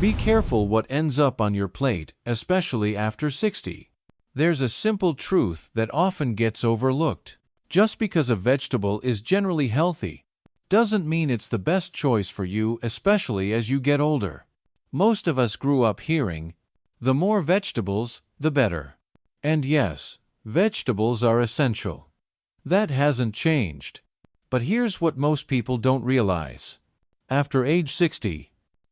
Be careful what ends up on your plate, especially after 60. There's a simple truth that often gets overlooked. Just because a vegetable is generally healthy doesn't mean it's the best choice for you, especially as you get older. Most of us grew up hearing, the more vegetables, the better. And yes, vegetables are essential. That hasn't changed. But here's what most people don't realize. After age 60,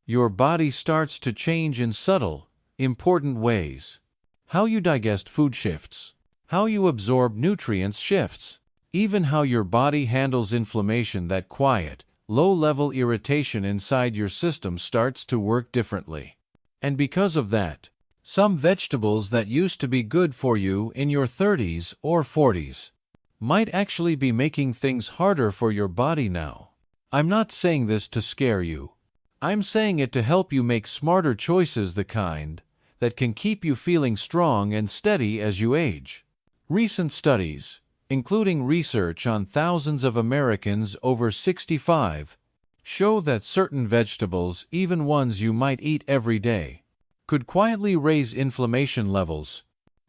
your body starts to change in subtle, important ways. How you digest food shifts. How you absorb nutrients shifts. Even how your body handles inflammation, that quiet, low-level irritation inside your system starts to work differently. And because of that, some vegetables that used to be good for you in your 30s or 40s might actually be making things harder for your body now. I'm not saying this to scare you. I'm saying it to help you make smarter choices, the kind that can keep you feeling strong and steady as you age. Recent studies, including research on thousands of Americans over 65, show that certain vegetables, even ones you might eat every day, could quietly raise inflammation levels,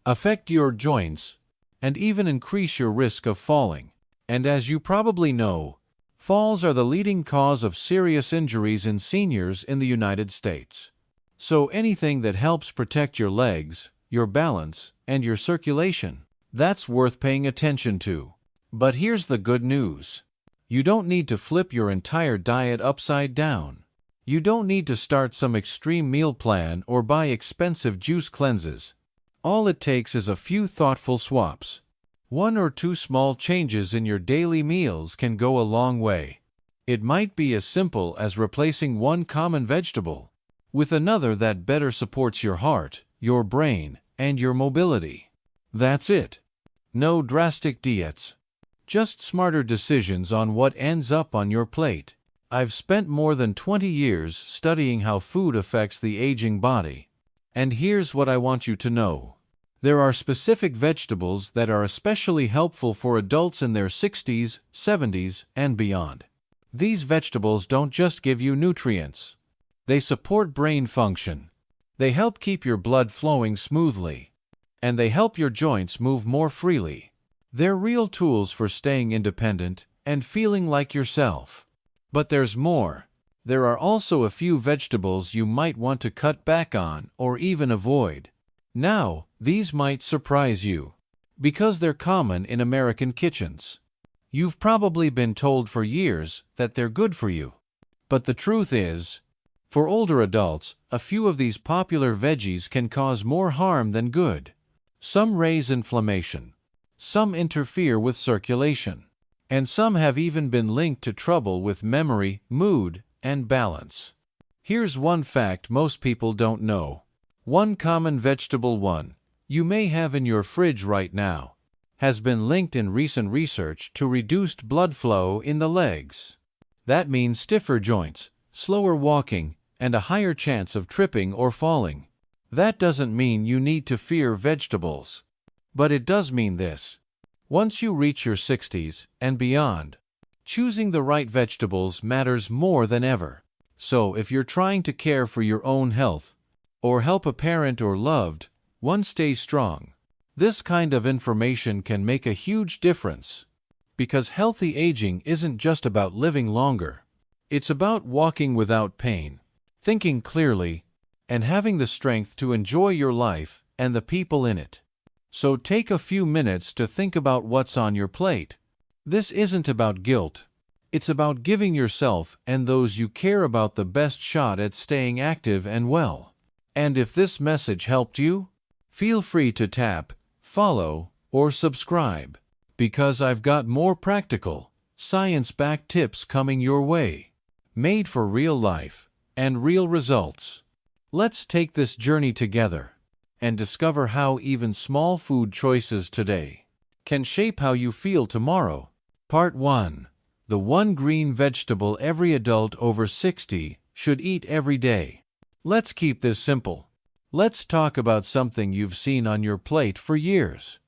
affect your joints, and even increase your risk of falling. And as you probably know, falls are the leading cause of serious injuries in seniors in the United States. So anything that helps protect your legs, your balance, and your circulation, that's worth paying attention to. But here's the good news. You don't need to flip your entire diet upside down. You don't need to start some extreme meal plan or buy expensive juice cleanses. All it takes is a few thoughtful swaps. 1 or 2 small changes in your daily meals can go a long way. It might be as simple as replacing one common vegetable with another that better supports your heart, your brain, and your mobility. That's it. No drastic diets. Just smarter decisions on what ends up on your plate. I've spent more than 20 years studying how food affects the aging body. And here's what I want you to know. There are specific vegetables that are especially helpful for adults in their 60s, 70s, and beyond. These vegetables don't just give you nutrients. They support brain function. They help keep your blood flowing smoothly. And they help your joints move more freely. They're real tools for staying independent and feeling like yourself. But there's more. There are also a few vegetables you might want to cut back on or even avoid. Now, these might surprise you, because they're common in American kitchens. You've probably been told for years that they're good for you. But the truth is, for older adults, a few of these popular veggies can cause more harm than good. Some raise inflammation, some interfere with circulation, and some have even been linked to trouble with memory, mood, and balance. Here's one fact most people don't know. One common vegetable you may have in your fridge right now has been linked in recent research to reduced blood flow in the legs. That means stiffer joints, slower walking, and a higher chance of tripping or falling. That doesn't mean you need to fear vegetables. But it does mean this. Once you reach your 60s and beyond, choosing the right vegetables matters more than ever. So if you're trying to care for your own health, or help a parent or loved one stay strong, this kind of information can make a huge difference. Because healthy aging isn't just about living longer. It's about walking without pain, thinking clearly, and having the strength to enjoy your life and the people in it. So take a few minutes to think about what's on your plate. This isn't about guilt. It's about giving yourself and those you care about the best shot at staying active and well. And if this message helped you, feel free to tap, follow, or subscribe, because I've got more practical, science-backed tips coming your way, made for real life and real results. Let's take this journey together and discover how even small food choices today can shape how you feel tomorrow. Part 1. The one green vegetable every adult over 60 should eat every day. Let's keep this simple. Let's talk about something you've seen on your plate for years.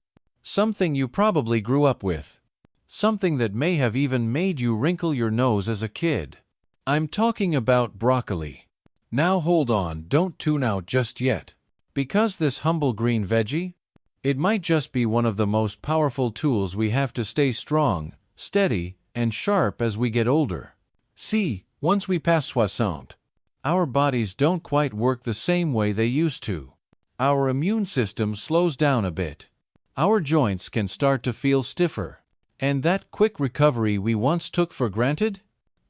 Something you probably grew up with. Something that may have even made you wrinkle your nose as a kid. I'm talking about broccoli. Now hold on, don't tune out just yet. Because this humble green veggie, it might just be one of the most powerful tools we have to stay strong, steady, and sharp as we get older. See, once we pass 60, our bodies don't quite work the same way they used to. Our immune system slows down a bit. Our joints can start to feel stiffer. And that quick recovery we once took for granted?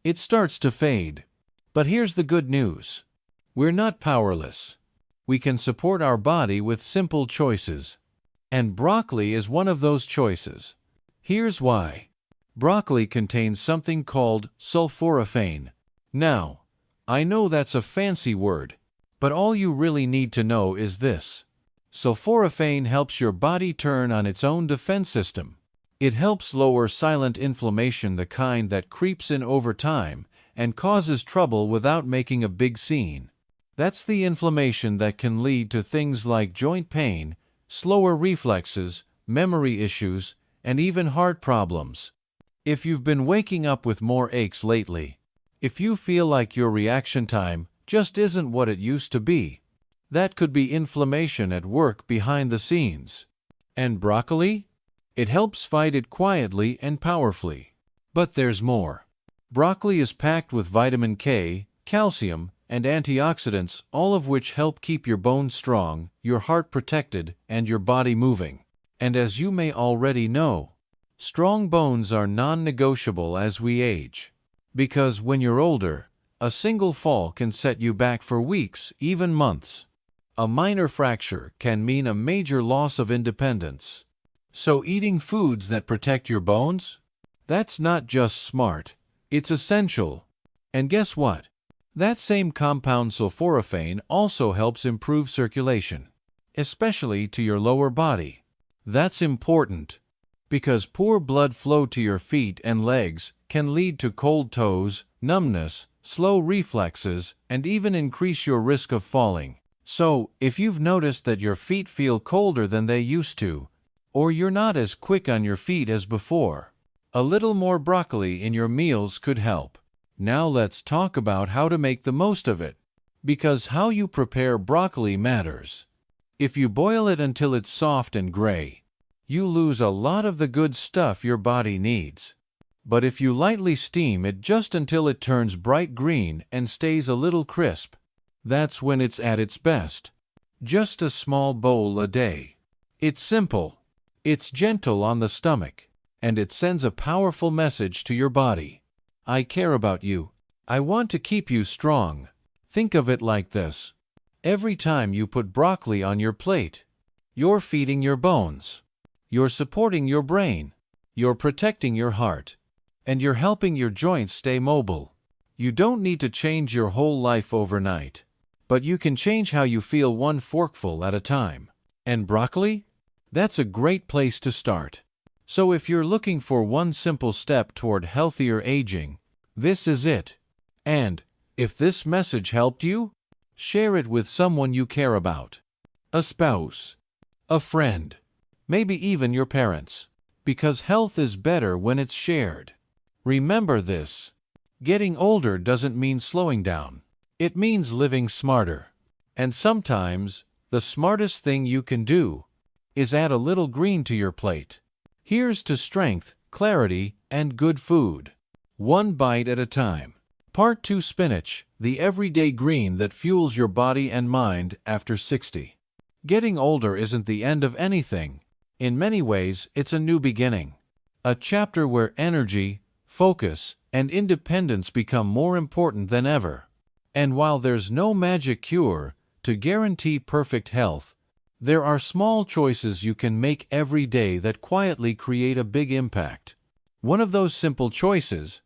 It starts to fade. But here's the good news. We're not powerless. We can support our body with simple choices. And broccoli is one of those choices. Here's why. Broccoli contains something called sulforaphane. Now, I know that's a fancy word, but all you really need to know is this. Sulforaphane helps your body turn on its own defense system. It helps lower silent inflammation, the kind that creeps in over time and causes trouble without making a big scene. That's the inflammation that can lead to things like joint pain, slower reflexes, memory issues, and even heart problems. If you've been waking up with more aches lately, if you feel like your reaction time just isn't what it used to be, that could be inflammation at work behind the scenes. And broccoli? It helps fight it quietly and powerfully. But there's more. Broccoli is packed with vitamin K, calcium, and antioxidants, all of which help keep your bones strong, your heart protected, and your body moving. And as you may already know, strong bones are non-negotiable as we age. Because when you're older, a single fall can set you back for weeks, even months. A minor fracture can mean a major loss of independence. So eating foods that protect your bones? That's not just smart, it's essential. And guess what? That same compound sulforaphane also helps improve circulation, especially to your lower body. That's important, because poor blood flow to your feet and legs can lead to cold toes, numbness, slow reflexes, and even increase your risk of falling. So, if you've noticed that your feet feel colder than they used to, or you're not as quick on your feet as before, a little more broccoli in your meals could help. Now let's talk about how to make the most of it. Because how you prepare broccoli matters. If you boil it until it's soft and gray, you lose a lot of the good stuff your body needs. But if you lightly steam it just until it turns bright green and stays a little crisp, that's when it's at its best. Just a small bowl a day. It's simple, it's gentle on the stomach, and it sends a powerful message to your body. I care about you. I want to keep you strong. Think of it like this. Every time you put broccoli on your plate, you're feeding your bones. You're supporting your brain. You're protecting your heart. And you're helping your joints stay mobile. You don't need to change your whole life overnight, but you can change how you feel one forkful at a time. And broccoli? That's a great place to start. So if you're looking for one simple step toward healthier aging, this is it. And if this message helped you, share it with someone you care about. A spouse, a friend, maybe even your parents. Because health is better when it's shared. Remember this. Getting older doesn't mean slowing down. It means living smarter. And sometimes, the smartest thing you can do is add a little green to your plate. Here's to strength, clarity, and good food. One bite at a time. Part 2: Spinach, the everyday green that fuels your body and mind after 60. Getting older isn't the end of anything. In many ways, it's a new beginning. A chapter where energy, focus, and independence become more important than ever. And while there's no magic cure to guarantee perfect health, there are small choices you can make every day that quietly create a big impact. One of those simple choices: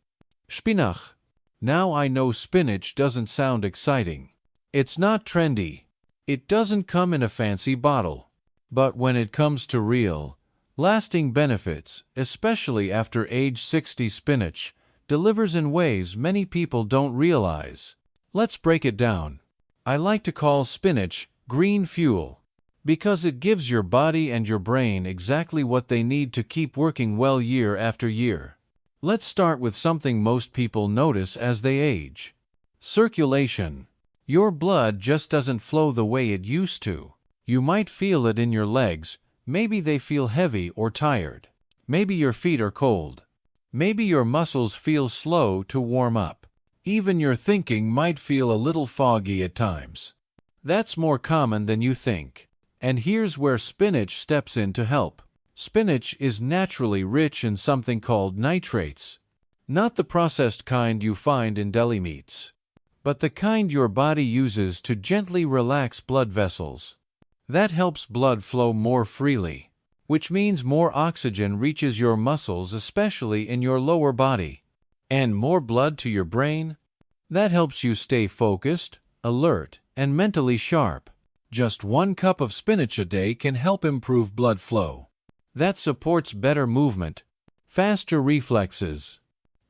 spinach. Now I know spinach doesn't sound exciting. It's not trendy. It doesn't come in a fancy bottle. But when it comes to real, lasting benefits, especially after age 60, spinach delivers in ways many people don't realize. Let's break it down. I like to call spinach green fuel, because it gives your body and your brain exactly what they need to keep working well year after year. Let's start with something most people notice as they age: circulation. Your blood just doesn't flow the way it used to. You might feel it in your legs. Maybe they feel heavy or tired. Maybe your feet are cold. Maybe your muscles feel slow to warm up. Even your thinking might feel a little foggy at times. That's more common than you think. And here's where spinach steps in to help. Spinach is naturally rich in something called nitrates. Not the processed kind you find in deli meats, but the kind your body uses to gently relax blood vessels. That helps blood flow more freely, which means more oxygen reaches your muscles, especially in your lower body. And more blood to your brain? That helps you stay focused, alert, and mentally sharp. Just 1 cup of spinach a day can help improve blood flow. That supports better movement, faster reflexes,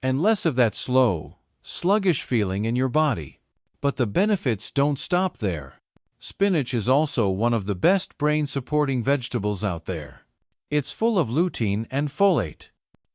and less of that slow, sluggish feeling in your body. But the benefits don't stop there. Spinach is also one of the best brain-supporting vegetables out there. It's full of lutein and folate.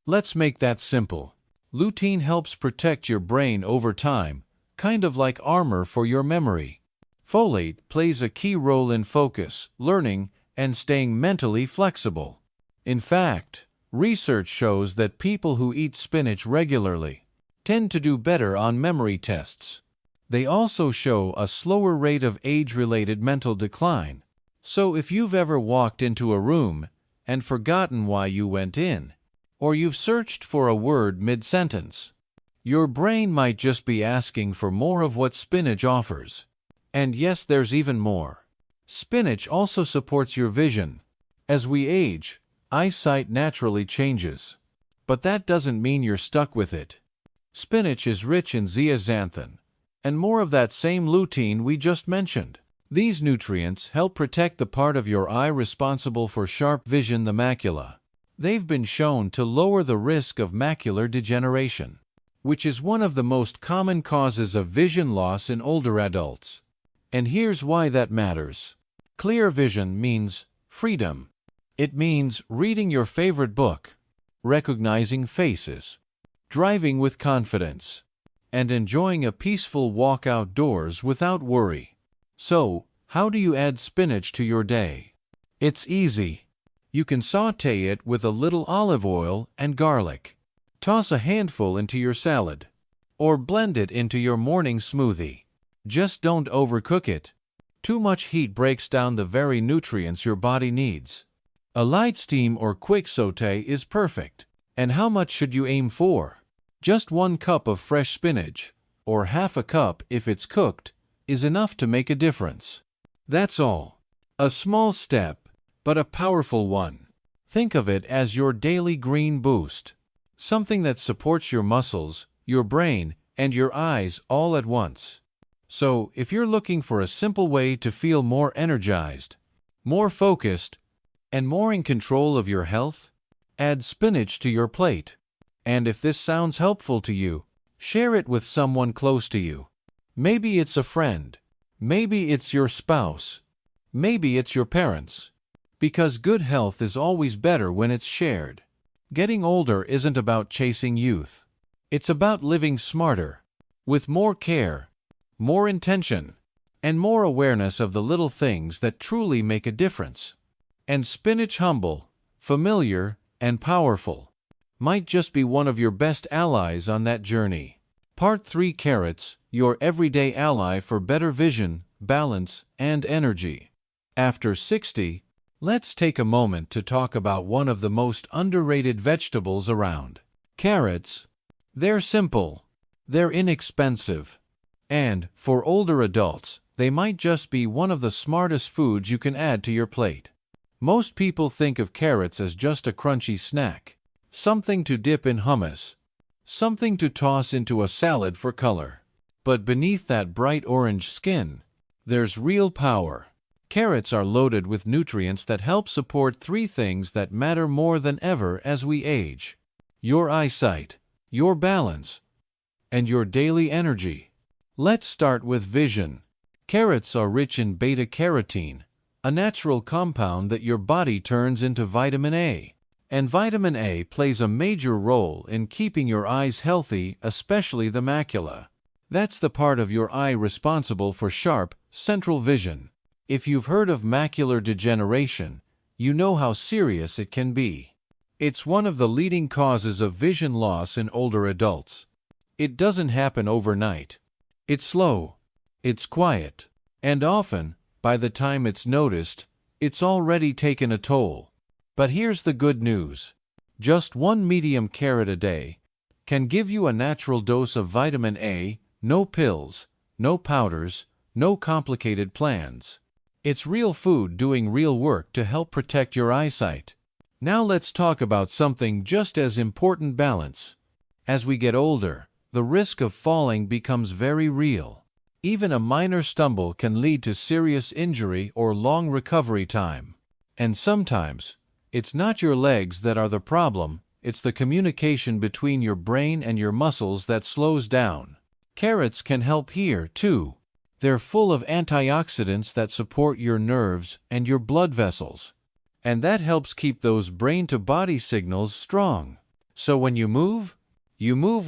Let's make that simple. Lutein helps protect your brain over time, kind of like armor for your memory. Folate plays a key role in focus, learning, and staying mentally flexible. In fact, research shows that people who eat spinach regularly tend to do better on memory tests. They also show a slower rate of age-related mental decline. So if you've ever walked into a room and forgotten why you went in, or you've searched for a word mid-sentence, your brain might just be asking for more of what spinach offers. And yes, there's even more. Spinach also supports your vision. As we age, eyesight naturally changes. But that doesn't mean you're stuck with it. Spinach is rich in zeaxanthin, and more of that same lutein we just mentioned. These nutrients help protect the part of your eye responsible for sharp vision, the macula. They've been shown to lower the risk of macular degeneration, which is one of the most common causes of vision loss in older adults. And here's why that matters. Clear vision means freedom. It means reading your favorite book, recognizing faces, driving with confidence, and enjoying a peaceful walk outdoors without worry. So, how do you add spinach to your day? It's easy. You can saute it with a little olive oil and garlic. Toss a handful into your salad, or blend it into your morning smoothie. Just don't overcook it. Too much heat breaks down the very nutrients your body needs. A light steam or quick sauté is perfect. And how much should you aim for? Just 1 cup of fresh spinach, or half a cup if it's cooked, is enough to make a difference. That's all. A small step, but a powerful one. Think of it as your daily green boost. Something that supports your muscles, your brain, and your eyes all at once. So, if you're looking for a simple way to feel more energized, more focused, and more in control of your health, add spinach to your plate. And if this sounds helpful to you, share it with someone close to you. Maybe it's a friend. Maybe it's your spouse. Maybe it's your parents. Because good health is always better when it's shared. Getting older isn't about chasing youth. It's about living smarter, with more care, more intention, and more awareness of the little things that truly make a difference. And spinach, humble, familiar, and powerful, might just be one of your best allies on that journey. Part 3: Carrots, your everyday ally for better vision, balance, and energy. After 60, let's take a moment to talk about one of the most underrated vegetables around. Carrots. They're simple, they're inexpensive, and, for older adults, they might just be one of the smartest foods you can add to your plate. Most people think of carrots as just a crunchy snack, something to dip in hummus, something to toss into a salad for color. But beneath that bright orange skin, there's real power. Carrots are loaded with nutrients that help support 3 things that matter more than ever as we age: your eyesight, your balance, and your daily energy. Let's start with vision. Carrots are rich in beta-carotene, a natural compound that your body turns into vitamin A. And vitamin A plays a major role in keeping your eyes healthy, especially the macula. That's the part of your eye responsible for sharp, central vision. If you've heard of macular degeneration, you know how serious it can be. It's one of the leading causes of vision loss in older adults. It doesn't happen overnight. It's slow, it's quiet, and often, by the time it's noticed, it's already taken a toll. But here's the good news. Just one medium carrot a day can give you a natural dose of vitamin A, no pills, no powders, no complicated plans. It's real food doing real work to help protect your eyesight. Now let's talk about something just as important: balance. As we get older, the risk of falling becomes very real. Even a minor stumble can lead to serious injury or long recovery time. And sometimes, it's not your legs that are the problem, it's the communication between your brain and your muscles that slows down. Carrots can help here, too. They're full of antioxidants that support your nerves and your blood vessels. And that helps keep those brain-to-body signals strong. So when you move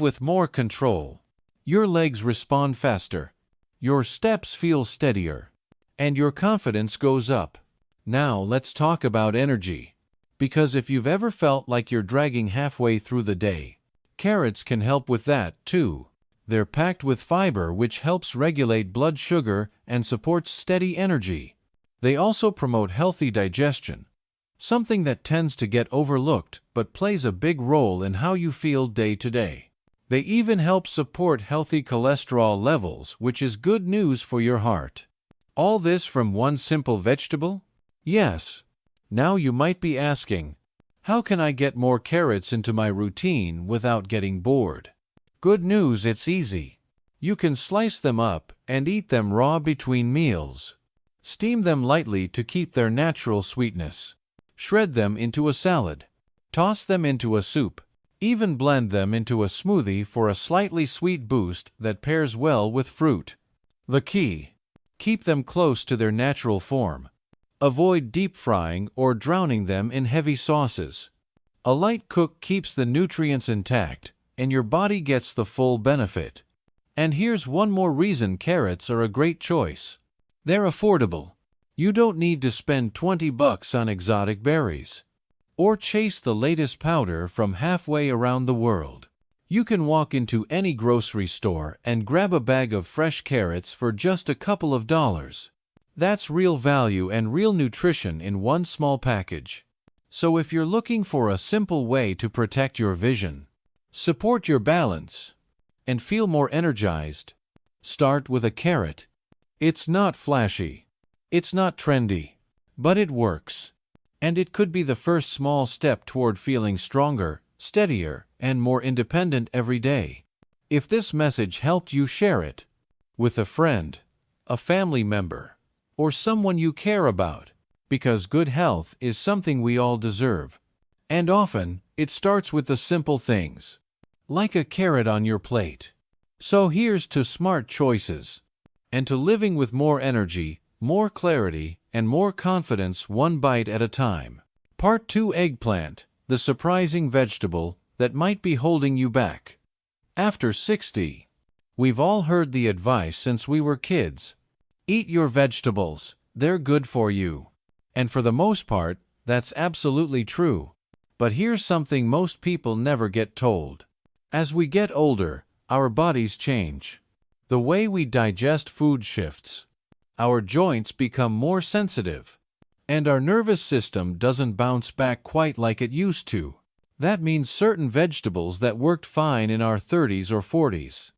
with more control. Your legs respond faster. Your steps feel steadier. And your confidence goes up. Now let's talk about energy. Because if you've ever felt like you're dragging halfway through the day, carrots can help with that, too. They're packed with fiber, which helps regulate blood sugar and supports steady energy. They also promote healthy digestion, something that tends to get overlooked but plays a big role in how you feel day to day. They even help support healthy cholesterol levels, which is good news for your heart. All this from one simple vegetable? Yes. Now you might be asking, how can I get more carrots into my routine without getting bored? Good news, it's easy. You can slice them up and eat them raw between meals. Steam them lightly to keep their natural sweetness. Shred them into a salad. Toss them into a soup. Even blend them into a smoothie for a slightly sweet boost that pairs well with fruit. The key: keep them close to their natural form. Avoid deep frying or drowning them in heavy sauces. A light cook keeps the nutrients intact, and your body gets the full benefit. And here's one more reason carrots are a great choice. They're affordable. You don't need to spend $20 on exotic berries, or chase the latest powder from halfway around the world. You can walk into any grocery store and grab a bag of fresh carrots for just a couple of dollars. That's real value and real nutrition in one small package. So if you're looking for a simple way to protect your vision, support your balance, and feel more energized, start with a carrot. It's not flashy. It's not trendy. But it works. And it could be the first small step toward feeling stronger, steadier, and more independent every day. If this message helped you, share it with a friend, a family member, or someone you care about, because good health is something we all deserve. And often, it starts with the simple things, like a carrot on your plate. So here's to smart choices, and to living with more energy, more clarity, and more confidence, one bite at a time. Part 2: Eggplant, the surprising vegetable that might be holding you back. After 60. We've all heard the advice since we were kids. Eat your vegetables, they're good for you. And for the most part, that's absolutely true. But here's something most people never get told. As we get older, our bodies change. The way we digest food shifts. Our joints become more sensitive. And our nervous system doesn't bounce back quite like it used to. That means certain vegetables that worked fine in our 30s or 40s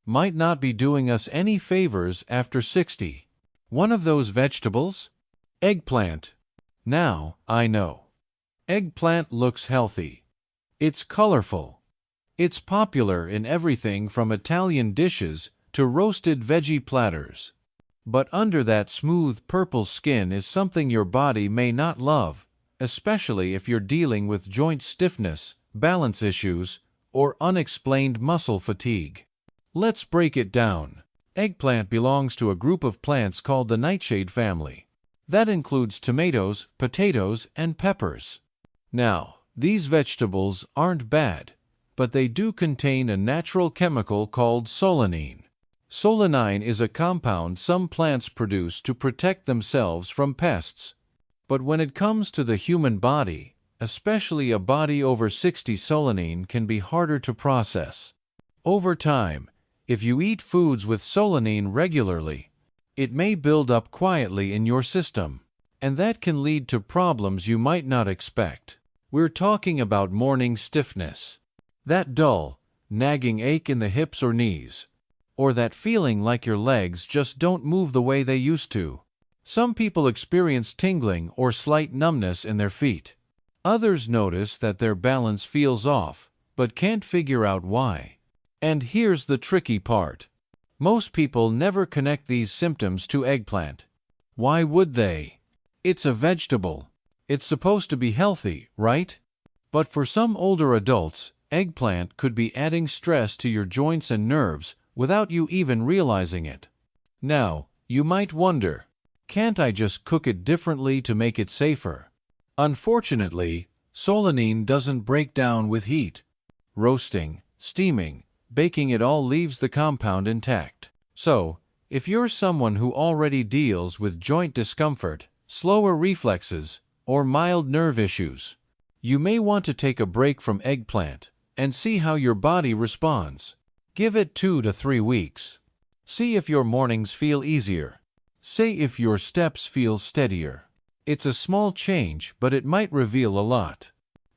might not be doing us any favors after 60. One of those vegetables? Eggplant. Now, I know. Eggplant looks healthy. It's colorful. It's popular in everything from Italian dishes to roasted veggie platters. But under that smooth purple skin is something your body may not love, especially if you're dealing with joint stiffness, balance issues, or unexplained muscle fatigue. Let's break it down. Eggplant belongs to a group of plants called the nightshade family. That includes tomatoes, potatoes, and peppers. Now, these vegetables aren't bad, but they do contain a natural chemical called solanine. Solanine is a compound some plants produce to protect themselves from pests. But when it comes to the human body, especially a body over 60, solanine can be harder to process. Over time, if you eat foods with solanine regularly, it may build up quietly in your system, and that can lead to problems you might not expect. We're talking about morning stiffness, that dull, nagging ache in the hips or knees, or that feeling like your legs just don't move the way they used to. Some people experience tingling or slight numbness in their feet. Others notice that their balance feels off, but can't figure out why. And here's the tricky part. Most people never connect these symptoms to eggplant. Why would they? It's a vegetable. It's supposed to be healthy, right? But for some older adults, eggplant could be adding stress to your joints and nerves without you even realizing it. Now, you might wonder, can't I just cook it differently to make it safer? Unfortunately, solanine doesn't break down with heat. Roasting, steaming, baking, it all leaves the compound intact. So, if you're someone who already deals with joint discomfort, slower reflexes, or mild nerve issues, you may want to take a break from eggplant and see how your body responds. Give it 2 to 3 weeks. See if your mornings feel easier. See if your steps feel steadier. It's a small change, but it might reveal a lot.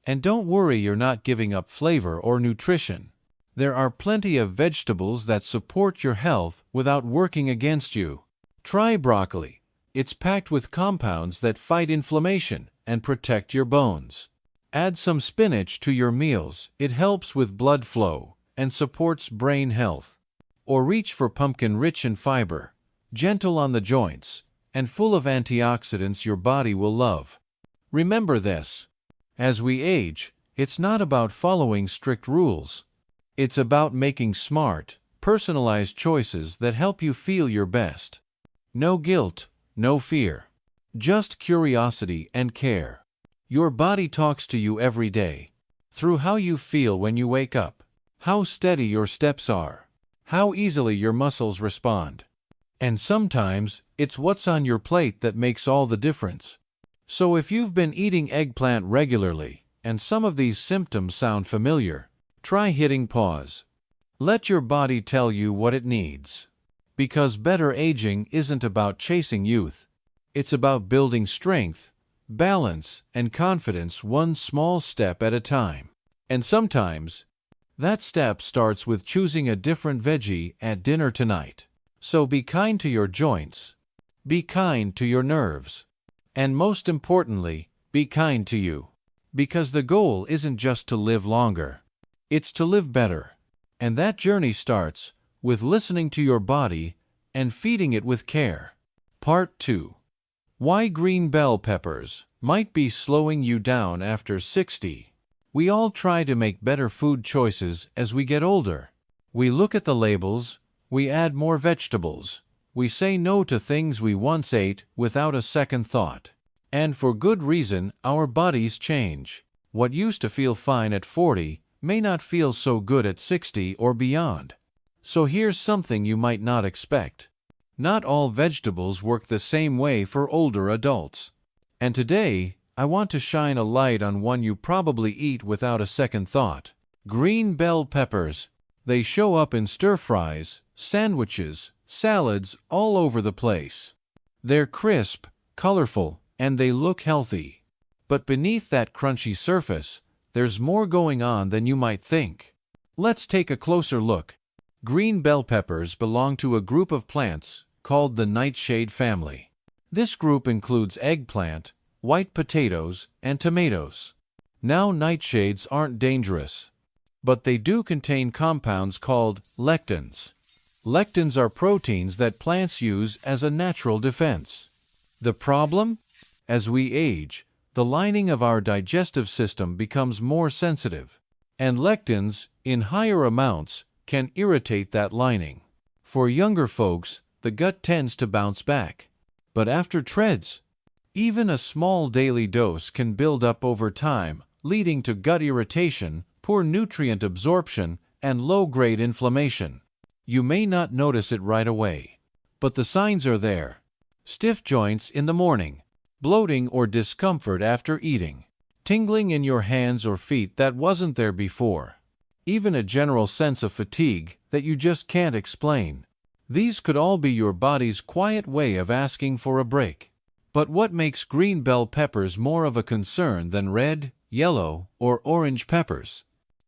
And don't worry, you're not giving up flavor or nutrition. There are plenty of vegetables that support your health without working against you. Try broccoli. It's packed with compounds that fight inflammation and protect your bones. Add some spinach to your meals. It helps with blood flow and supports brain health. Or reach for pumpkin, rich in fiber, gentle on the joints, and full of antioxidants your body will love. Remember this. As we age, it's not about following strict rules. It's about making smart, personalized choices that help you feel your best. No guilt, no fear. Just curiosity and care. Your body talks to you every day. Through how you feel when you wake up, how steady your steps are, how easily your muscles respond. And sometimes, it's what's on your plate that makes all the difference. So if you've been eating eggplant regularly, and some of these symptoms sound familiar, try hitting pause. Let your body tell you what it needs. Because better aging isn't about chasing youth. It's about building strength, balance, and confidence one small step at a time. And sometimes, that step starts with choosing a different veggie at dinner tonight. So be kind to your joints. Be kind to your nerves. And most importantly, be kind to you. Because the goal isn't just to live longer. It's to live better. And that journey starts with listening to your body and feeding it with care. Part 2. Why green bell peppers might be slowing you down after 60. We all try to make better food choices as we get older. We look at the labels, we add more vegetables, we say no to things we once ate without a second thought. And for good reason, our bodies change. What used to feel fine at 40 may not feel so good at 60 or beyond. So here's something you might not expect. Not all vegetables work the same way for older adults. And today, I want to shine a light on one you probably eat without a second thought. Green bell peppers. They show up in stir-fries, sandwiches, salads, all over the place. They're crisp, colorful, and they look healthy. But beneath that crunchy surface, there's more going on than you might think. Let's take a closer look. Green bell peppers belong to a group of plants called the nightshade family. This group includes eggplant, white potatoes, and tomatoes. Now, nightshades aren't dangerous, but they do contain compounds called lectins. Lectins are proteins that plants use as a natural defense. The problem? As we age, the lining of our digestive system becomes more sensitive, and lectins, in higher amounts, can irritate that lining. For younger folks, the gut tends to bounce back. But after treads, even a small daily dose can build up over time, leading to gut irritation, poor nutrient absorption, and low-grade inflammation. You may not notice it right away, but the signs are there. Stiff joints in the morning, bloating or discomfort after eating, tingling in your hands or feet that wasn't there before, even a general sense of fatigue that you just can't explain. These could all be your body's quiet way of asking for a break. But what makes green bell peppers more of a concern than red, yellow, or orange peppers?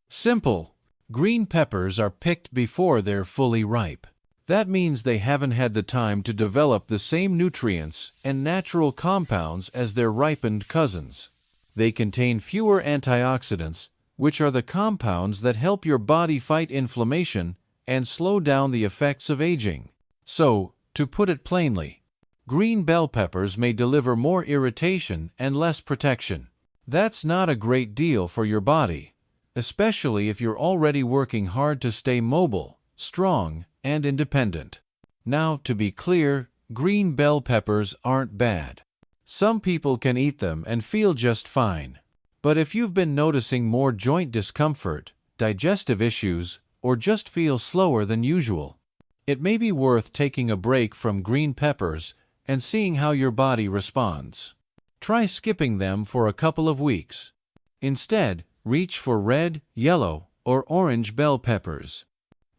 Simple. Green peppers are picked before they're fully ripe. That means they haven't had the time to develop the same nutrients and natural compounds as their ripened cousins. They contain fewer antioxidants, which are the compounds that help your body fight inflammation and slow down the effects of aging. So, to put it plainly, green bell peppers may deliver more irritation and less protection. That's not a great deal for your body, especially if you're already working hard to stay mobile, strong, and independent. Now, to be clear, green bell peppers aren't bad. Some people can eat them and feel just fine. But if you've been noticing more joint discomfort, digestive issues, or just feel slower than usual, it may be worth taking a break from green peppers and seeing how your body responds. Try skipping them for a couple of weeks. Instead, reach for red, yellow, or orange bell peppers.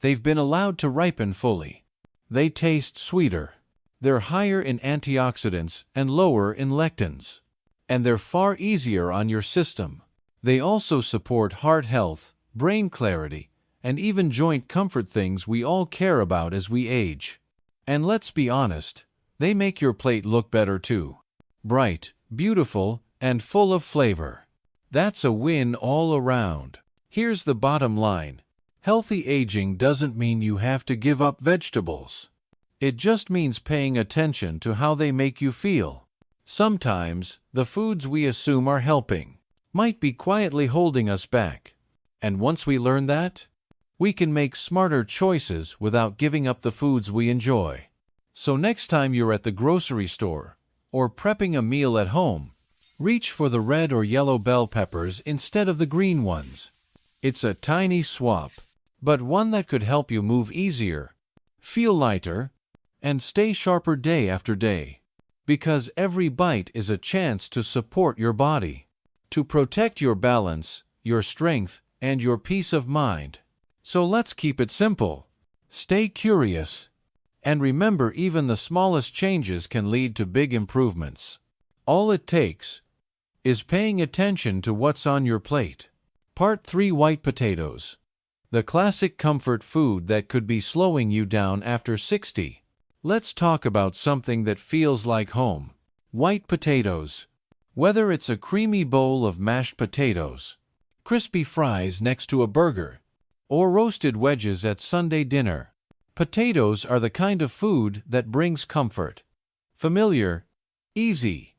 They've been allowed to ripen fully. They taste sweeter. They're higher in antioxidants and lower in lectins. And they're far easier on your system. They also support heart health, brain clarity, and even joint comfort, things we all care about as we age. And let's be honest, they make your plate look better too. Bright, beautiful, and full of flavor. That's a win all around. Here's the bottom line. Healthy aging doesn't mean you have to give up vegetables. It just means paying attention to how they make you feel. Sometimes, the foods we assume are helping might be quietly holding us back. And once we learn that, we can make smarter choices without giving up the foods we enjoy. So next time you're at the grocery store or prepping a meal at home, reach for the red or yellow bell peppers instead of the green ones. It's a tiny swap, but one that could help you move easier, feel lighter, and stay sharper day after day. Because every bite is a chance to support your body, to protect your balance, your strength, and your peace of mind. So let's keep it simple. Stay curious. And remember, even the smallest changes can lead to big improvements. All it takes is paying attention to what's on your plate. Part 3: White potatoes. The classic comfort food that could be slowing you down after 60. Let's talk about something that feels like home. White potatoes. Whether it's a creamy bowl of mashed potatoes, crispy fries next to a burger, or roasted wedges at Sunday dinner, potatoes are the kind of food that brings comfort. Familiar, easy,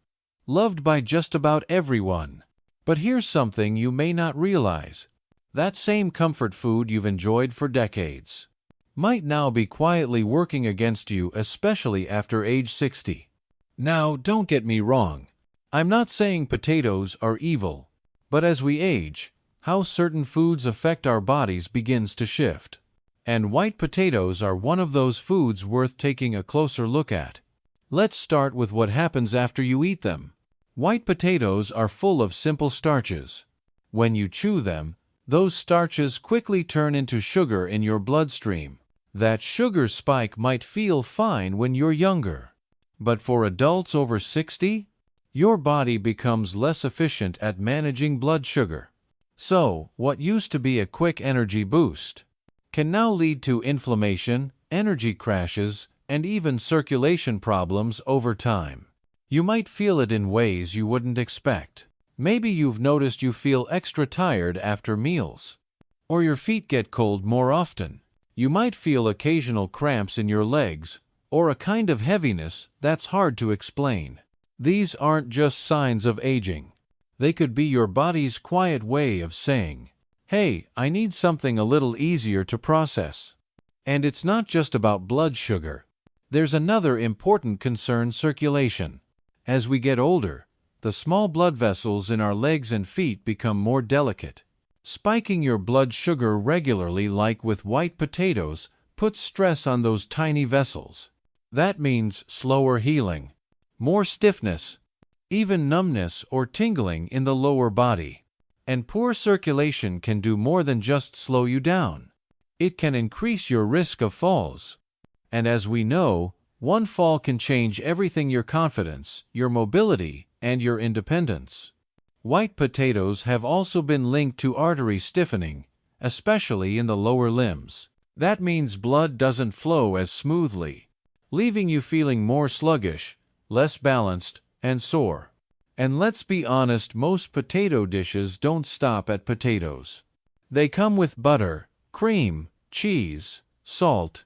loved by just about everyone. But here's something you may not realize. That same comfort food you've enjoyed for decades might now be quietly working against you, especially after age 60. Now, don't get me wrong. I'm not saying potatoes are evil, but as we age, how certain foods affect our bodies begins to shift. And white potatoes are one of those foods worth taking a closer look at. Let's start with what happens after you eat them. White potatoes are full of simple starches. When you chew them, those starches quickly turn into sugar in your bloodstream. That sugar spike might feel fine when you're younger. But for adults over 60, your body becomes less efficient at managing blood sugar. So, what used to be a quick energy boost can now lead to inflammation, energy crashes, and even circulation problems over time. You might feel it in ways you wouldn't expect. Maybe you've noticed you feel extra tired after meals, or your feet get cold more often. You might feel occasional cramps in your legs, or a kind of heaviness that's hard to explain. These aren't just signs of aging. They could be your body's quiet way of saying, "Hey, I need something a little easier to process." And it's not just about blood sugar. There's another important concern: circulation. As we get older, the small blood vessels in our legs and feet become more delicate. Spiking your blood sugar regularly, like with white potatoes, puts stress on those tiny vessels. That means slower healing, more stiffness, even numbness or tingling in the lower body. And poor circulation can do more than just slow you down. It can increase your risk of falls. And as we know, one fall can change everything: your confidence, your mobility, and your independence. White potatoes have also been linked to artery stiffening, especially in the lower limbs. That means blood doesn't flow as smoothly, leaving you feeling more sluggish, less balanced, and sore. And let's be honest, most potato dishes don't stop at potatoes. They come with butter, cream, cheese, salt.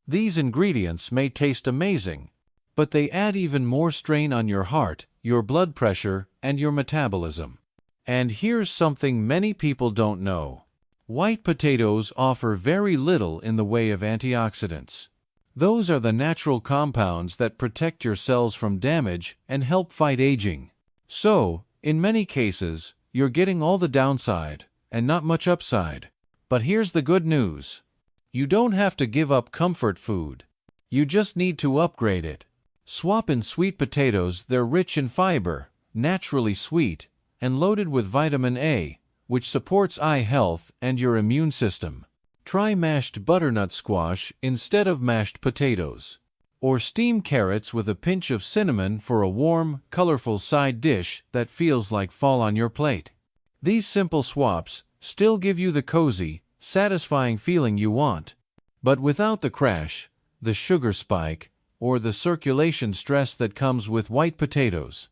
These ingredients may taste amazing, but they add even more strain on your heart, your blood pressure, and your metabolism. And here's something many people don't know. White potatoes offer very little in the way of antioxidants. Those are the natural compounds that protect your cells from damage and help fight aging. So, in many cases, you're getting all the downside and not much upside. But here's the good news. You don't have to give up comfort food. You just need to upgrade it. Swap in sweet potatoes. They're rich in fiber, naturally sweet, and loaded with vitamin A, which supports eye health and your immune system. Try mashed butternut squash instead of mashed potatoes. Or steam carrots with a pinch of cinnamon for a warm, colorful side dish that feels like fall on your plate. These simple swaps still give you the cozy, satisfying feeling you want, but without the crash, the sugar spike, or the circulation stress that comes with white potatoes.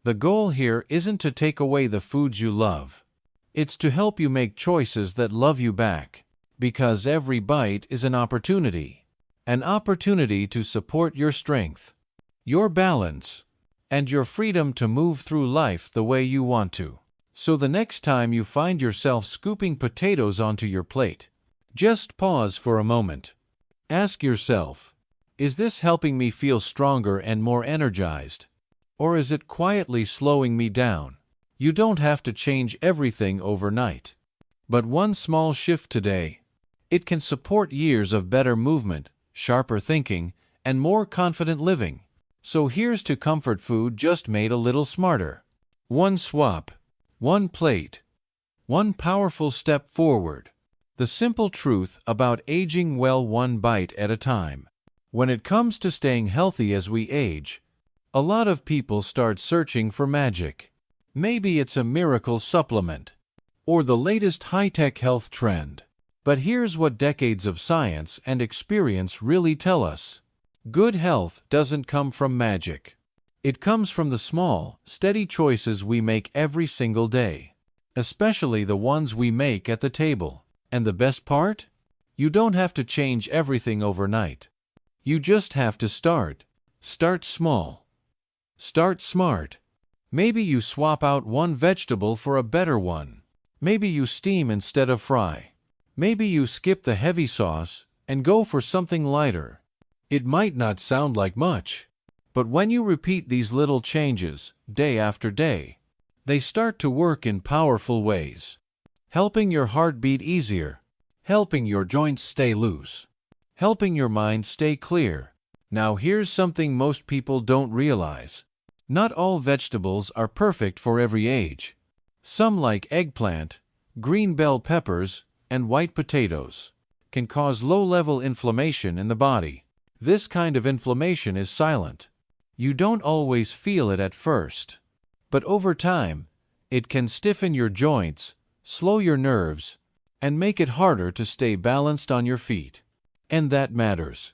The goal here isn't to take away the foods you love. It's to help you make choices that love you back, because every bite is an opportunity to support your strength, your balance, and your freedom to move through life the way you want to. So the next time you find yourself scooping potatoes onto your plate, just pause for a moment. Ask yourself, is this helping me feel stronger and more energized? Or is it quietly slowing me down? You don't have to change everything overnight. But one small shift today, it can support years of better movement, sharper thinking, and more confident living. So here's to comfort food just made a little smarter. One swap, one plate, one powerful step forward. The simple truth about aging well, one bite at a time. When it comes to staying healthy as we age, a lot of people start searching for magic. Maybe it's a miracle supplement, or the latest high-tech health trend. But here's what decades of science and experience really tell us. Good health doesn't come from magic. It comes from the small, steady choices we make every single day, especially the ones we make at the table. And the best part? You don't have to change everything overnight. You just have to start. Start small. Start smart. Maybe you swap out one vegetable for a better one. Maybe you steam instead of fry. Maybe you skip the heavy sauce and go for something lighter. It might not sound like much, but when you repeat these little changes day after day, they start to work in powerful ways, helping your heart beat easier, helping your joints stay loose, helping your mind stay clear. Now here's something most people don't realize. Not all vegetables are perfect for every age. Some, like eggplant, green bell peppers, and white potatoes, can cause low-level inflammation in the body. This kind of inflammation is silent. You don't always feel it at first, but over time, it can stiffen your joints, slow your nerves, and make it harder to stay balanced on your feet. And that matters,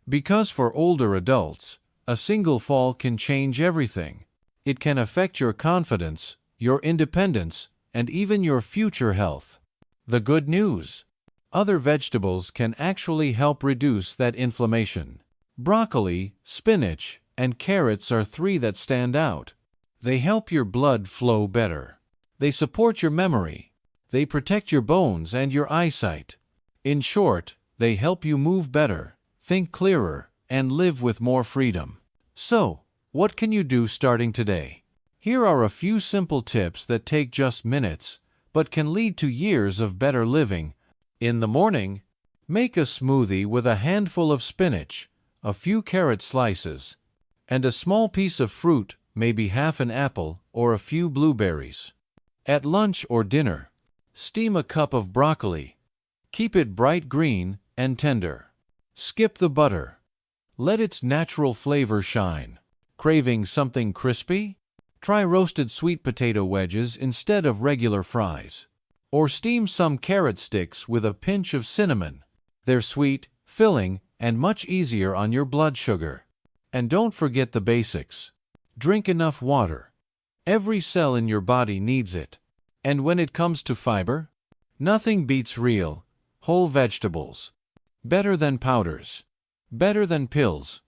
because for older adults, a single fall can change everything. It can affect your confidence, your independence, and even your future health. The good news: other vegetables can actually help reduce that inflammation. Broccoli, spinach, and carrots are three that stand out. They help your blood flow better. They support your memory. They protect your bones and your eyesight. In short, they help you move better, think clearer, and live with more freedom. So, what can you do starting today? Here are a few simple tips that take just minutes, but can lead to years of better living. In the morning, Make a smoothie with a handful of spinach, a few carrot slices, and a small piece of fruit, maybe half an apple or a few blueberries. At lunch or dinner, steam a cup of broccoli. Keep it bright green and tender. Skip the butter. Let its natural flavor shine. Craving something crispy? Try roasted sweet potato wedges instead of regular fries. Or steam some carrot sticks with a pinch of cinnamon. They're sweet, filling, and much easier on your blood sugar. And don't forget the basics. Drink enough water. Every cell in your body needs it. And when it comes to fiber, nothing beats real, whole vegetables. Better than powders. Better than pills.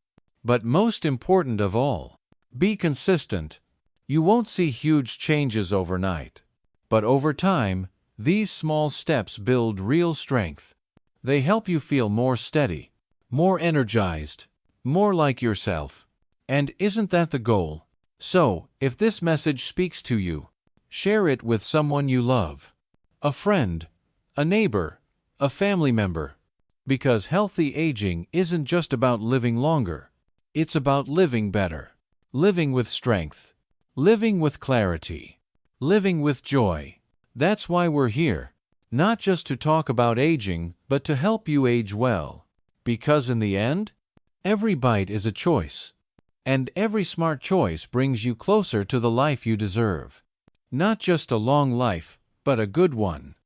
But most important of all, be consistent. You won't see huge changes overnight. But over time, these small steps build real strength. They help you feel more steady, more energized, more like yourself. And isn't that the goal? So, if this message speaks to you, share it with someone you love. A friend, a neighbor, a family member. Because healthy aging isn't just about living longer. It's about living better. Living with strength. Living with clarity. Living with joy. That's why we're here. Not just to talk about aging, but to help you age well. Because in the end, every bite is a choice. And every smart choice brings you closer to the life you deserve. Not just a long life, but a good one.